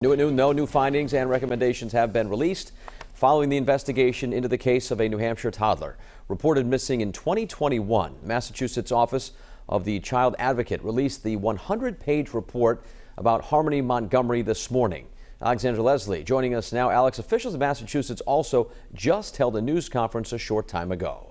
No new findings and recommendations have been released following the investigation into the case of a New Hampshire toddler reported missing in 2021. Massachusetts Office of the Child Advocate released the 100-page report about Harmony Montgomery this morning. Alexandra Leslie joining us now. Alex, officials in Massachusetts also just held a news conference a short time ago.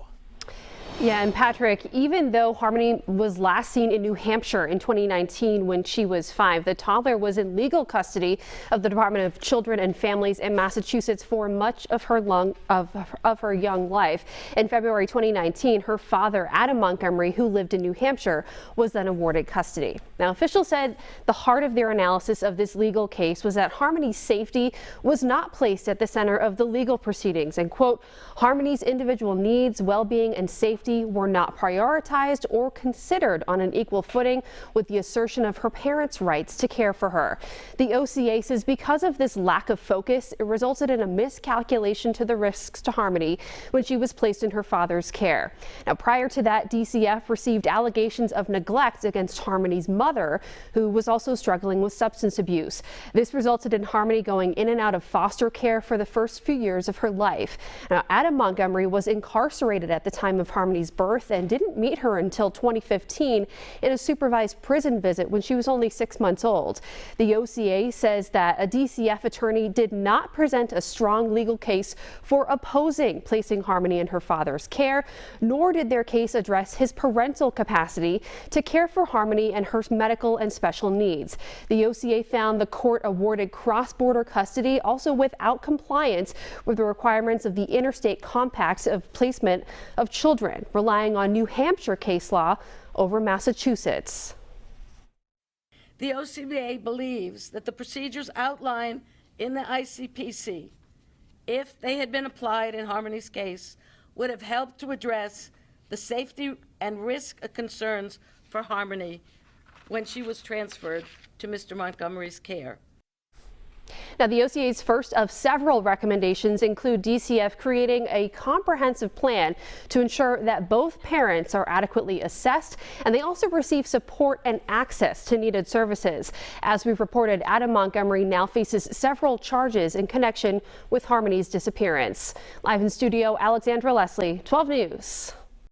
Yeah, and Patrick, even though Harmony was last seen in New Hampshire in 2019 when she was 5, the toddler was in legal custody of the Department of Children and Families in Massachusetts for much of her young life. In February 2019, her father, Adam Montgomery, who lived in New Hampshire, was then awarded custody. Now, officials said the heart of their analysis of this legal case was that Harmony's safety was not placed at the center of the legal proceedings, and quote, Harmony's individual needs, well-being, and safety were not prioritized or considered on an equal footing with the assertion of her parents' rights to care for her. The OCA says because of this lack of focus, it resulted in a miscalculation to the risks to Harmony when she was placed in her father's care. Now, prior to that, DCF received allegations of neglect against Harmony's mother, who was also struggling with substance abuse. This resulted in Harmony going in and out of foster care for the first few years of her life. Now, Adam Montgomery was incarcerated at the time of Harmony's birth and didn't meet her until 2015 in a supervised prison visit when she was only 6 months old. The OCA says that a DCF attorney did not present a strong legal case for opposing placing Harmony in her father's care, nor did their case address his parental capacity to care for Harmony and her medical and special needs. The OCA found the court awarded cross-border custody also without compliance with the requirements of the interstate compacts of placement of children, relying on New Hampshire case law over Massachusetts. The OCA believes that the procedures outlined in the ICPC, if they had been applied in Harmony's case, would have helped to address the safety and risk concerns for Harmony when she was transferred to Mr. Montgomery's care. Now, the OCA's first of several recommendations include DCF creating a comprehensive plan to ensure that both parents are adequately assessed and they also receive support and access to needed services. As we've reported, Adam Montgomery now faces several charges in connection with Harmony's disappearance. Live in studio, Alexandra Leslie, 12 News.